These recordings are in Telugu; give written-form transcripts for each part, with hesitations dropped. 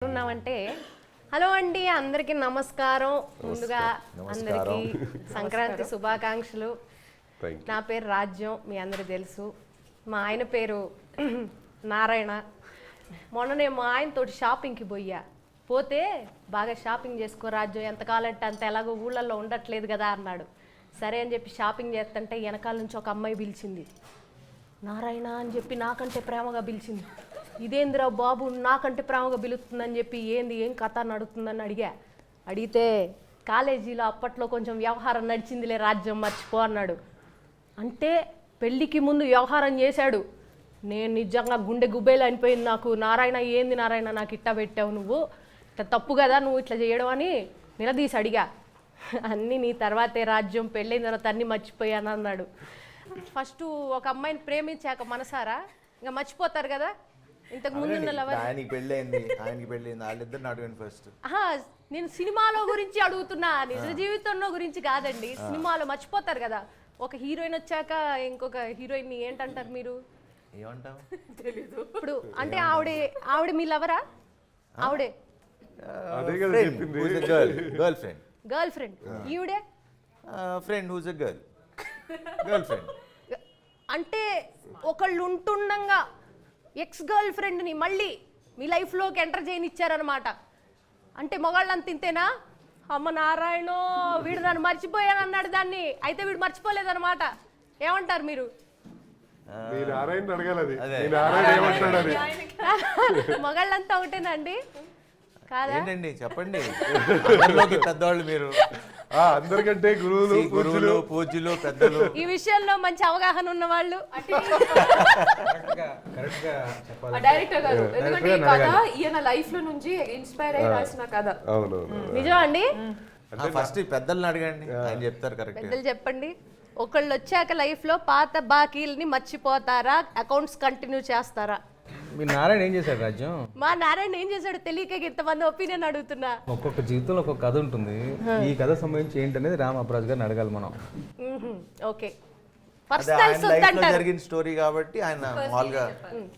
ఉన్నామంటే హలో అండి అందరికీ నమస్కారం. ముందుగా అందరికీ సంక్రాంతి శుభాకాంక్షలు. నా పేరు రాజ్యం, మీ అందరికీ తెలుసు. మా ఆయన పేరు నారాయణ. మొన్ననే మా ఆయనతోటి షాపింగ్కి పోతే బాగా షాపింగ్ చేసుకో రాజ్యం, ఎంతకాలంటే అంత ఎలాగో ఊళ్ళల్లో ఉండట్లేదు కదా అన్నాడు. సరే అని చెప్పి షాపింగ్ చేస్తుంటే వెనకాల నుంచి ఒక అమ్మాయి పిలిచింది. నారాయణ అని చెప్పి నాకంటే ప్రేమగా పిలిచింది. ఇదేందిరా బాబు నాకంటే ప్రేమగా పిలుస్తుందని చెప్పి ఏం కథ నడుస్తుందని అడిగితే కాలేజీలో అప్పట్లో కొంచెం వ్యవహారం నడిచిందిలే రాజ్యం, మర్చిపో అన్నాడు. అంటే పెళ్ళికి ముందు వ్యవహారం చేశాడు. నేను నిజంగా గుండె గుబ్బేలు అనిపోయింది నాకు. నారాయణ ఏంది నారాయణ నాకు ఇట్టా పెట్టావు, నువ్వు ఇట్లా తప్పు కదా నువ్వు ఇట్లా చేయడం అని నిలదీసి అడిగా. అన్నీ నీ తర్వాతే రాజ్యం, పెళ్ళైన తర్వాత అన్నీ మర్చిపోయాను అన్నాడు. ఫస్ట్ ఒక అమ్మాయిని ప్రేమించాక మనసారా ఇంకా మర్చిపోతారు కదా. ఇంతకు ముందు నేను సినిమాలో గురించి అడుగుతున్నా, నిజ జీవితంలో గురించి కాదండి. సినిమాలో మర్చిపోతారు కదా. ఒక హీరోయిన్ వచ్చాక ఇంకొక హీరోయిన్ ఏంటంటారు మీరు? తెలీదు. ఇప్పుడు అంటే ఆవిడ మీ లవరా? ఆవిడే గర్ల్ ఫ్రెండ్. ఈవిడే friend who's a girlfriend. అంటే ఒకళ్ళు ఉంటుండగా ఎక్స్ గర్ల్ ఫ్రెండ్ని మళ్ళీ మీ లైఫ్లోకి ఎంటర్ చేయనిచ్చారనమాట. అంటే మొగాళ్ళంత ఇంతేనా? అమ్మ నారాయణ వీడు నన్ను మర్చిపోయాను అన్నాడు దాన్ని, అయితే వీడు మర్చిపోలేదన్నమాట. ఏమంటారు మీరు? మొగాళ్ళంతా ఒకటేనా అండి? కాదండి, చెప్పండి. పెద్దవాళ్ళు మీరు, అందరికంటే గురువులు పూజ్యులు పెద్దలు. ఈ విషయంలో మంచి అవగాహన ఉన్న వాళ్ళు డైరెక్టర్ గారు, ఎందుకంటే ఈ కథ ఈయన లైఫ్ లో నుంచి ఇన్స్పైర్ అయ్యి రాసిన కథ. నిజం అండి. ఫస్ట్ పెద్దల్ని అడగండి, ఆయన చెప్తారు. కరెక్ట్. పెద్దలు చెప్పండి. ఒకళ్ళు వచ్చాక లైఫ్ లో పాత బాకీల్ని మర్చిపోతారా, అకౌంట్స్ కంటిన్యూ చేస్తారా? మీ నారాయణ ఏం చేశాడు రాజ్యం? మా నారాయణ ఏం చేశాడు తెలియక ఇంతమంది ఒపీనియన్ అడుగుతున్నా. ఒక్కొక్క జీవితంలో ఒక్కొక్క కథ ఉంటుంది. ఈ కథ సంబంధించి ఏంటనేది రామప్రాజ్ గారిని అడగాలి మనం. ఓకే, జరిగిన స్టోరీ కాబట్టి ఆయన మామూలుగా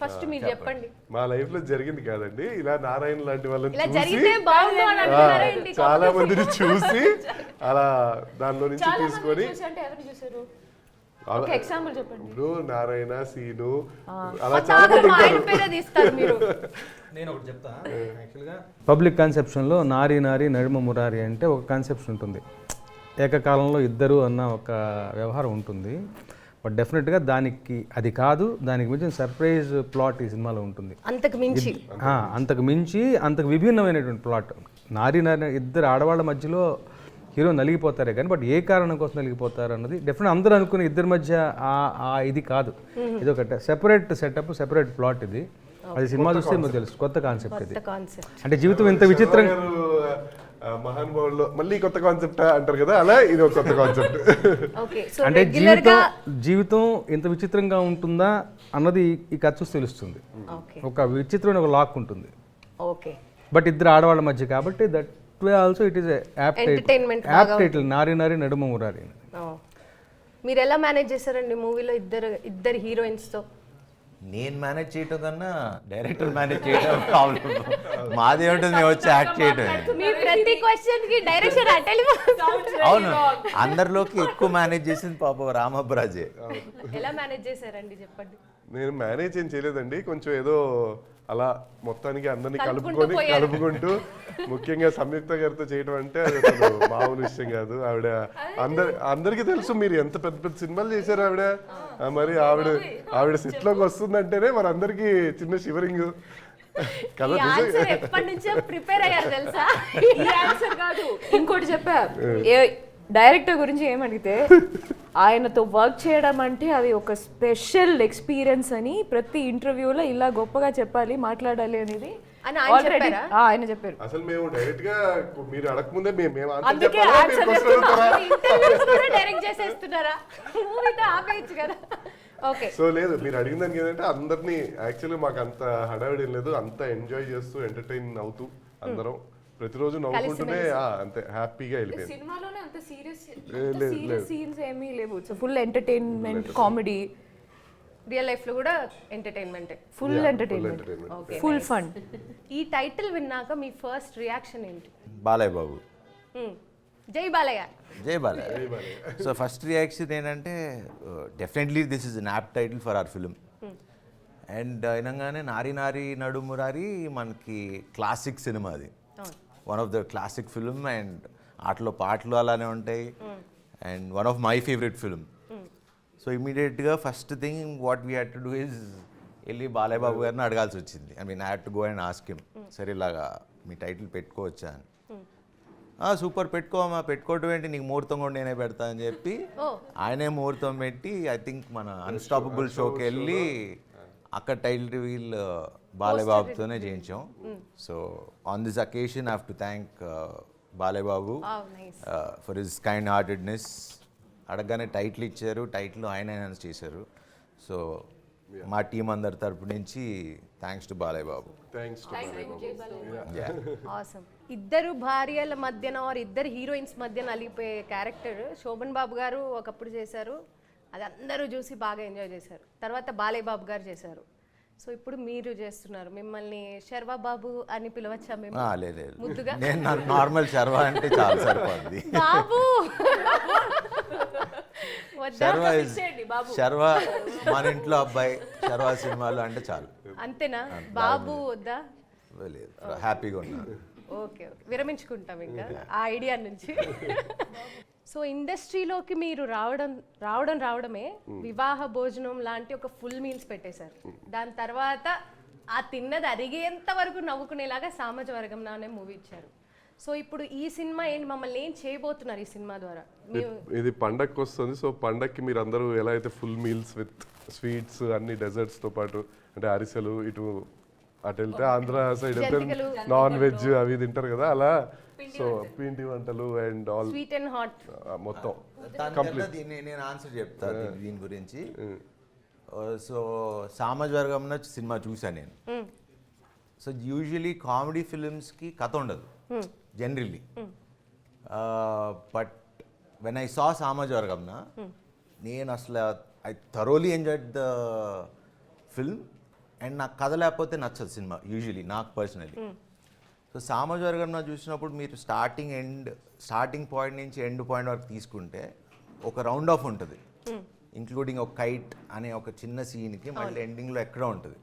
ఫస్ట్ మీరు చెప్పండి. మా లైఫ్ లో జరిగింది కాదండి, ఇలా నారాయణ లాంటి వాళ్ళని చాలా మందిని చూసి అలా దానిలో నుంచి తీసుకొని ఇప్పుడు నారాయణ, సీను అలా చాలా నేను ఒకటి చెప్తా. యాక్చువల్గా పబ్లిక్ కాన్సెప్షన్లో నారీ నడుమ మురారి అంటే ఒక కాన్సెప్షన్ ఉంటుంది. ఏకకాలంలో ఇద్దరు అన్న ఒక వ్యవహారం ఉంటుంది. బట్ డెఫినెట్గా దానికి అది కాదు, దానికి మించిన సర్ప్రైజ్ ప్లాట్ ఈ సినిమాలో ఉంటుంది. అంతకు మించి అంతకు విభిన్నమైనటువంటి ప్లాట్. నారీ ఇద్దరు ఆడవాళ్ళ మధ్యలో హీరో నలిగిపోతారే కానీ బట్ ఏ కారణం కోసం నలిగిపోతారు అన్నది డెఫినెట్ అందరూ అనుకునే ఇద్దరి మధ్య ఇది కాదు. ఇది ఒక సెపరేట్ సెటప్, సెపరేట్ ప్లాట్. ఇది అది సినిమా చూస్తే మీకు తెలుసు, కొత్త కాన్సెప్ట్ ఇది. అంటే జీవితం ఇంత విచిత్రంగా మహానుభావుల్లో మళ్ళీ కొత్త కాన్సెప్ట్ అంటారు కదా, అలా ఇది ఒక కొత్త కాన్సెప్ట్. అంటే జీవితం ఇంత విచిత్రంగా ఉంటుందా అన్నది ఈ కథ చూసి తెలుస్తుంది. ఒక విచిత్రమైన ఒక లాక్ ఉంటుంది. బట్ ఇద్దరు ఆడవాళ్ళ మధ్య కాబట్టి that also it is app title నారీ నడుమ మురారి. మీరు ఎలా మేనేజ్ చేశారండి మూవీలో ఇద్దరు హీరోయిన్స్ తో? నేను మేనేజ్ చేయటం కన్నా డైరెక్టర్ మేనేజ్ చేయడం ప్రాబ్లం. మాది ఉంటుంది, మేము వచ్చి యాక్ట్ చేయటం. అవును, అందరిలోకి ఎక్కువ మేనేజ్ చేసింది పాప రామబ్రాజే. ఎలా మేనేజ్ చేశారండి చెప్పండి. నేను మేనేజ్ ఏం చేయలేదండి, కొంచెం ఏదో అలా మొత్తానికి అందరినీ కలుపుకుంటూ ముఖ్యంగా సంయుక్త గారితో చేయడం అంటే అది అసలు మామూలు విషయం కాదు. ఆవిడ అందరికీ తెలుసు మీరు ఎంత పెద్ద పెద్ద సినిమాలు చేశారు ఆవిడ. మరి ఆవిడ సెట్ లోకి వస్తుందంటేనే మన అందరికి చిన్న షివరింగ్ కదా. ఇంకోటి చెప్పా, డైరెక్టర్ గురించి ఏమడిగితే ఆయనతో వర్క్ చేయడం అంటే అది ఒక స్పెషల్ ఎక్స్పీరియన్స్ అని ప్రతి ఇంటర్వ్యూలో ఇలా గొప్పగా చెప్పాలి, మాట్లాడాలి అనేది ఆయన చెప్పారు. అసలు మేము డైరెక్ట్ గా మీరు అడగకముందే సో లేదు, మీరు అడిగిన దానికి ఏంటంటే అందరినీ యాక్చువల్లీ మాకు అంత హడావిడి లేదు, అంత ఎంజాయ్ చేస్తూ ఎంటర్టైన్ అవుతూ అందరం ప్రతిరోజు నవ్వుకుంటూనే అంతే హ్యాపీగా వెళ్ళిపోయింది. సినిమాలోనే అంత సీరియస్ సీన్స్ ఏమీ లేవు, full entertainment, comedy. Real life లో కూడా ఎంటర్టైన్మెంటే. Full entertainment, okay, full fun. ఈ టైటిల్ విన్నాక మీ ఫస్ట్ రియాక్షన్ ఏంటి? బాలయ్య బాబు, జై బాలయ్య. జై బాలయ్య. సో ఫస్ట్ రియాక్షన్ ఏంటంటే definitely this is an apt title for our film. And అయినగానే నారి నారి నడుమురారి మనకి క్లాసిక్ సినిమా, అది one of the classic film. And ఆటలో పాటలు అలానే ఉంటాయి. And one of my favourite film. So ఇమీడియట్గా first thing what we had to do is వెళ్ళి బాలయ్య బాబు గారిని అడగాల్సి వచ్చింది. I mean I had to go and ask him, సరే ఇలాగా మీ టైటిల్ పెట్టుకోవచ్చా అని. సూపర్, పెట్టుకోమా, పెట్టుకోవటం ఏంటి, నీకు ముహూర్తం కూడా నేనే పెడతా అని చెప్పి ఆయనే ముహూర్తం పెట్టి ఐ థింక్ మన అన్స్టాపబుల్ షోకి వెళ్ళి అక్కడ టైటిల్ వీల్ బాలయ్య బాబుతోనే చేయించాం. So on this occasion I have to thank Balayya Babu for his kind heartedness. అడగగానే టైటిల్ ఇచ్చారు, టైటిల్ ఆయన అనౌన్స్ చేశారు. సో మా టీం అందరి తరపు నుంచి thanks to Balayya Babu. Awesome. ఇద్దరు భార్యల మధ్యన ఆర్ ఇద్దరు హీరోయిన్స్ మధ్య నలిగిపోయే క్యారెక్టర్ శోభన్ బాబు గారు ఒకప్పుడు చేశారు, అది అందరూ చూసి బాగా ఎంజాయ్ చేశారు. తర్వాత బాలయ్య బాబు గారు చేశారు. సో ఇప్పుడు మీరు చేస్తున్నారు. మిమ్మల్ని శర్వా బాబు అని పిలవచ్చా మేము? లేదు, ముద్దుగా నేను నార్మల్ శర్వా అంటే చాలా సరిపోద్ది. బాబు శర్వా శర్వా మన ఇంట్లో అబ్బాయి, శర్వా సినిమాలు అంటే చాలు. అంతేనా? బాబు వద్దా? లేదు, హ్యాపీగా ఉన్నారు. ఓకే, విరమించుకుంటాం ఇంకా ఆ ఐడియా నుంచి. సో ఇండస్ట్రీలోకి మీరు రావడమే వివాహ భోజనం లాంటి ఒక ఫుల్ మీల్స్ పెట్టేశారు. దాని తర్వాత ఆ తిన్నది అరిగేంత వరకు నవ్వుకునేలాగా సామాజ వర్గం నానే మూవీ ఇచ్చారు. సో ఇప్పుడు ఈ సినిమా ఏంటి, మమ్మల్ని ఏం చేయబోతున్నారు ఈ సినిమా ద్వారా? ఇది పండగకి వస్తుంది. సో పండగకి మీరు అందరూ ఎలా అయితే ఫుల్ మీల్స్ విత్ స్వీట్స్ అన్ని డెజర్ట్స్తో పాటు, అంటే అరిసెలు, ఇటు అటు వెళ్తే ఆంధ్ర సైడ్ వెళ్తే నాన్ వెజ్ అవి తింటారు కదా, అలా సో పిండి వంటలు and all sweet and hot మొత్తం నేను ఆన్సర్ చెప్తాను దీని గురించి. సో సామాజ వర్గం సినిమా చూసాను నేను. సో యూజువలీ కామెడీ ఫిలిమ్స్కి కథ ఉండదు generally, but when I saw Samajavaragamana నేను అసలు I thoroughly enjoyed the film. And నాకు కథ లేకపోతే నచ్చదు సినిమా యూజువలీ, నాకు పర్సనలీ. సో సామాజ వర్గంలో చూసినప్పుడు మీరు స్టార్టింగ్ పాయింట్ నుంచి ఎండ్ పాయింట్ వరకు తీసుకుంటే ఒక రౌండ్ ఆఫ్ ఉంటుంది, ఇంక్లూడింగ్ ఒక కైట్ అనే ఒక చిన్న సీన్కి మళ్ళీ ఎండింగ్లో ఎక్కడో ఉంటుంది.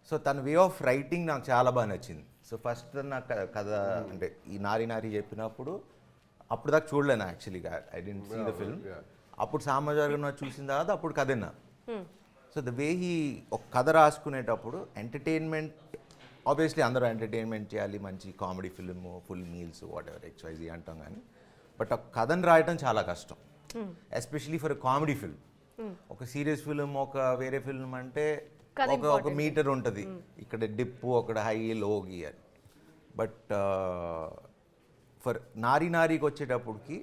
సో తన వే ఆఫ్ రైటింగ్ నాకు చాలా బాగా నచ్చింది. సో ఫస్ట్ నాకు కథ అంటే ఈ నారి నారి చెప్పినప్పుడు అప్పుడు దాకా చూడలేను యాక్చువల్లీగా, I don't see the film. అప్పుడు సామాజ వర్గంలో చూసిన తర్వాత అప్పుడు కథ విన్నా. సో ద వే హీ ఒక కథ రాసుకునేటప్పుడు ఎంటర్టైన్మెంట్, ఆబ్వియస్లీ అందరూ ఎంటర్టైన్మెంట్ చేయాలి, మంచి comedy film, full meals, what ever XYZ అంటాం కానీ, బట్ ఒక కథను రాయటం చాలా కష్టం, ఎస్పెషలీ ఫర్ కామెడీ ఫిల్మ్. ఒక సీరియస్ ఫిల్మ్, ఒక వేరే ఫిల్మ్ అంటే ఒక మీటర్ ఉంటుంది, ఇక్కడ డిప్, అక్కడ హై, లో గీయాలి. బట్ ఫర్ నారి నారికి వచ్చేటప్పటికి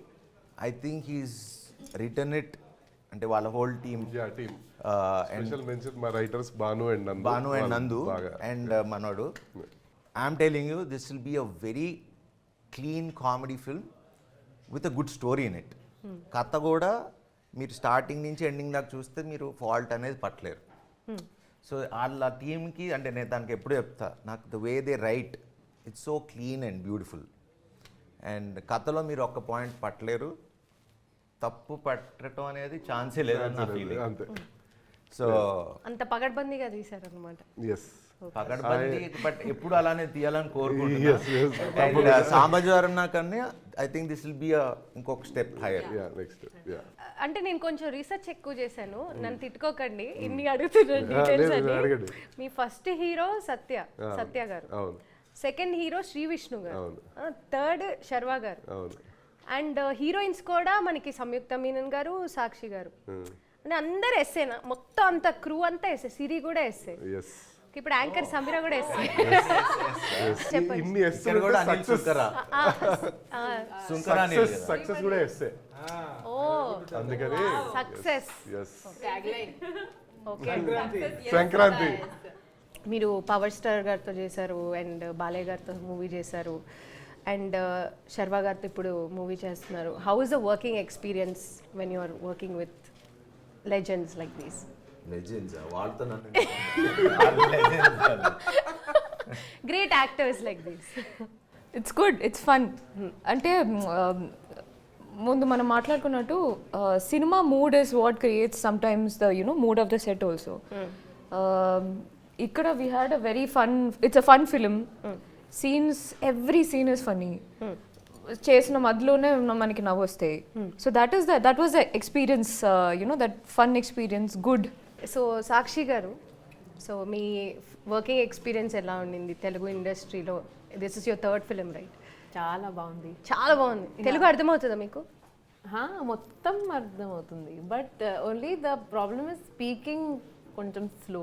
I think he's return it, అంటే వాళ్ళ హోల్ టీమ్, స్పెషల్ మెన్షన్ మా writers Bhanu and Nandu and మనోడు. I'm telling you this will be a very clean comedy film with a good story in it. కథ కూడా మీరు స్టార్టింగ్ నుంచి ఎండింగ్ దాకా చూస్తే మీరు ఫాల్ట్ అనేది పట్టలేరు. సో వాళ్ళ టీమ్కి, అంటే నేను దానికి ఎప్పుడు చెప్తా, నాకు the way they right it's so clean and beautiful. And కథలో మీరు ఒక్క పాయింట్ పట్టలేరు, తప్పు పట్టడం అనేది ఛాన్సే లేదని నా ఫీలింగ్. అంతే. సో అంత పగడ్బందీగా తీశారు అనమాట. పగడ్బందీ, బట్ ఎప్పుడు అలానే తీయాలని కోరుకుంటున్నా. సామాజిక నాకన్నా I think this will be ఇంకొక స్టెప్ హైయర్. అంటే నేను కొంచెం రీసెర్చ్ ఎక్కువ చేశాను, నన్ను తిట్టుకోకండి ఇన్ని అడుగుతున్నాను డీటెయిల్స్ అని. మీ ఫస్ట్ హీరో సత్య గారు, సెకండ్ హీరో శ్రీ విష్ణు గారు, థర్డ్ శర్వా గారు, అండ్ హీరోయిన్స్ కూడా మనకి సంయుక్త మీనన్ గారు, సాక్షి గారు. అంటే అందరు ఎస్సేనా, మొత్తం అంత క్రూ అంతా ఎస్సే, సిరి కూడా ఎస్సే, ఇప్పుడు యాంకర్ సమీర కూడా ఎస్సే. చెప్పండి. సక్సెస్ కూడా ఎస్సే. ఓ అందుకని సక్సెస్. ఓకే, సంక్రాంతి. మీరు పవర్ స్టార్ గారితో చేశారు అండ్ బాలయ్య గారితో మూవీ చేశారు అండ్ శర్వా గారితో ఇప్పుడు మూవీ చేస్తున్నారు. How is the working experience when you are working with legends like these? Legends వాళ్ళతో నన్ను great actors like this. It's good, it's fun. అంటే ముందు మనం మాట్లాడుకున్నట్టు సినిమా mood is what creates sometimes the mood of the set also. ఇక్కడ we had a very fun, it's a fun film. Scenes, every scene is funny. చేసిన మధ్యలోనే మనకి నవ్వు వస్తాయి. So that was the experience, that fun experience, good. So Sakshi గారు, సో మీ వర్కింగ్ ఎక్స్పీరియన్స్ ఎలా ఉండింది తెలుగు ఇండస్ట్రీలో? This is your third film right? చాలా బాగుంది. చాలా బాగుంది. తెలుగు అర్థమవుతుందా మీకు? మొత్తం అర్థమవుతుంది, but only the problem is speaking కొంచెం slow.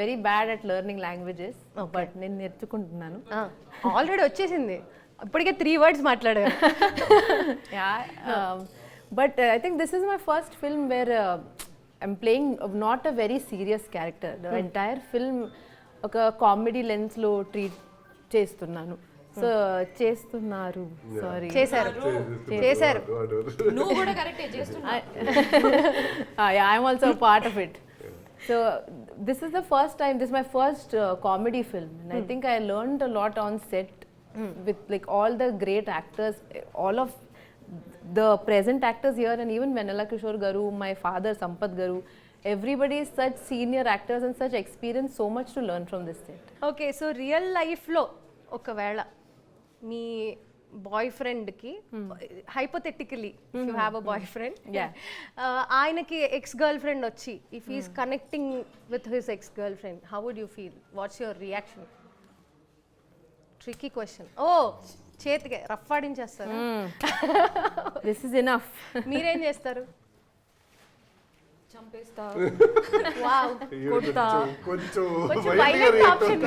Very bad at learning languages, but నేను నేర్చుకుంటున్నాను. ఆల్రెడీ వచ్చేసింది, ఇప్పటికే 3 words మాట్లాడారు. But I think this is my first film where I'm playing not a very serious character. The entire film ఒక కామెడీ లెన్స్లో ట్రీట్ చేస్తున్నాను. సో చేస్తున్నారు, సారీ, చేశారు. నువ్వు కూడా కరెక్టే చేస్తున్నావు. I'm also a part of it. So this is the first time, this is my first comedy film, and I think I learned a lot on set with like all the great actors, all of the present actors here, and even Venala Kishore Garu, my father Sampath Garu, everybody is such senior actors and such experience, so much to learn from this set. Okay, so real లైఫ్లో ఒకవేళ మీ బాయ్ ఫ్రెండ్కి, hypothetically you have a boyfriend, ఆయనకి ఎక్స్ గర్ల్ ఫ్రెండ్ వచ్చి if is connecting with his ex girlfriend, how would you feel? What's your reaction? Tricky question. ఓ, చేతికి రఫ్ ఆడించేస్తారు. This is enough. మీరేం చేస్తారు? చంపేస్తా, వావ్, కొంచెం కొంచెం వైల్డ్గా వైలెంట్ react ఆప్షన్.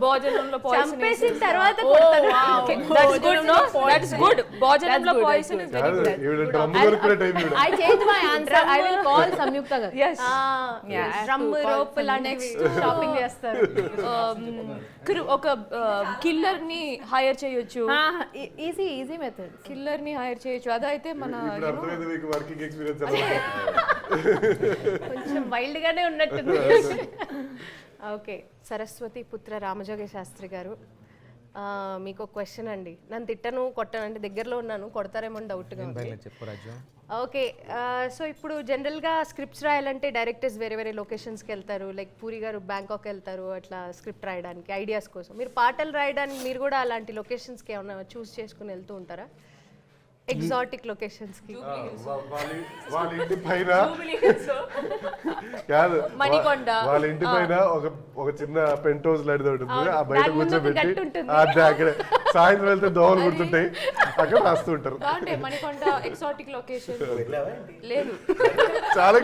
భోజనంలో చంపేసిన తర్వాత కొడతారు. That's good. భోజనంలో పాయిజన్ ఇస్ వెరీ కాదు, గుడ్. ఈవిడ డ్రమ్ కొనుక్కునే టైం ఈవిడ. I changed my answer. I will call Samyukta Garu. yes. Drum rope లాంటివి షాపింగ్ చేస్తారు. ఒక కిల్లర్ ని హైర్ చేయొచ్చు, Easy method. కిల్లర్ ని హైర్ చేయొచ్చు. అదైతే మన ఇప్పుడు అర్థమైంది మీకు వర్కింగ్ ఎక్స్పీరియన్స్ ఎలా. కొంచెం వైల్డ్ గానే ఉన్నట్టుంది. ఓకే, సరస్వతి పుత్ర రామజోగ శాస్త్రి గారు, మీకు ఒక క్వశ్చన్ అండి. నన్ను తిట్టను కొట్టను అంటే దగ్గరలో ఉన్నాను, కొడతారేమో డౌట్గా ఉంది. చెప్పు రాజ్యం. ఓకే, సో ఇప్పుడు జనరల్గా స్క్రిప్ట్స్ రాయాలంటే డైరెక్టర్స్ వేరే వేరే లొకేషన్స్కి వెళ్తారు. లైక్ పూరి గారు బ్యాంకాక్ వెళ్తారు అట్లా స్క్రిప్ట్ రాయడానికి, ఐడియాస్ కోసం. మీరు పాటలు రాయడానికి మీరు కూడా అలాంటి లొకేషన్స్కి ఏమైనా చూస్ చేసుకుని వెళ్తూ ఉంటారా? ఎగ్జాటిక్ లొకేషన్స్కి? వాళ్ళ ఇంటి పైన కాదు, మణికొండ. వాళ్ళ ఇంటి పైన ఒక చిన్న పెంట్ హౌస్ లాంటిది ఒకటి ఉంటుంది. ఆ బయట దాని ముందు ఒక కూర్చోబెట్టి గట్టు ఉంటుంది. అదే అక్కడ సాయంత్రం వెళ్తే దోమలు కుడుతుంటాయి, అక్కడ రాస్తూ ఉంటారు. అంటే మణికొండ ఎక్సాటిక్ లొకేషన్ లేదు. చాలా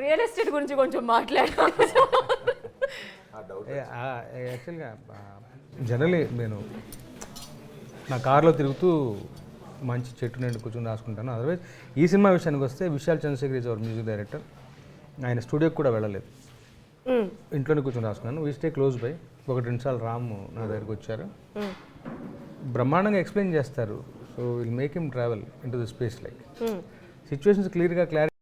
రియల్ ఎస్టేట్ గురించి కొంచెం మాట్లాడాం. యాక్చువల్గా జనరలీ నేను నా కార్లో తిరుగుతూ మంచి చెట్టు నిండి కూర్చొని రాసుకుంటాను. అదర్వైజ్ ఈ సినిమా విషయానికి వస్తే Vishal Chandrashekhar is our music director. ఆయన స్టూడియోకి కూడా వెళ్ళలేదు, ఇంట్లోనే కూర్చొని రాసుకున్నాను. We stay close by. 1-2 సార్లు రామ్ నా దగ్గరికి వచ్చారు, బ్రహ్మాండంగా ఎక్స్ప్లెయిన్ చేస్తారు. So will make him travel in to the space. Like situations క్లియర్గా క్లారిటీ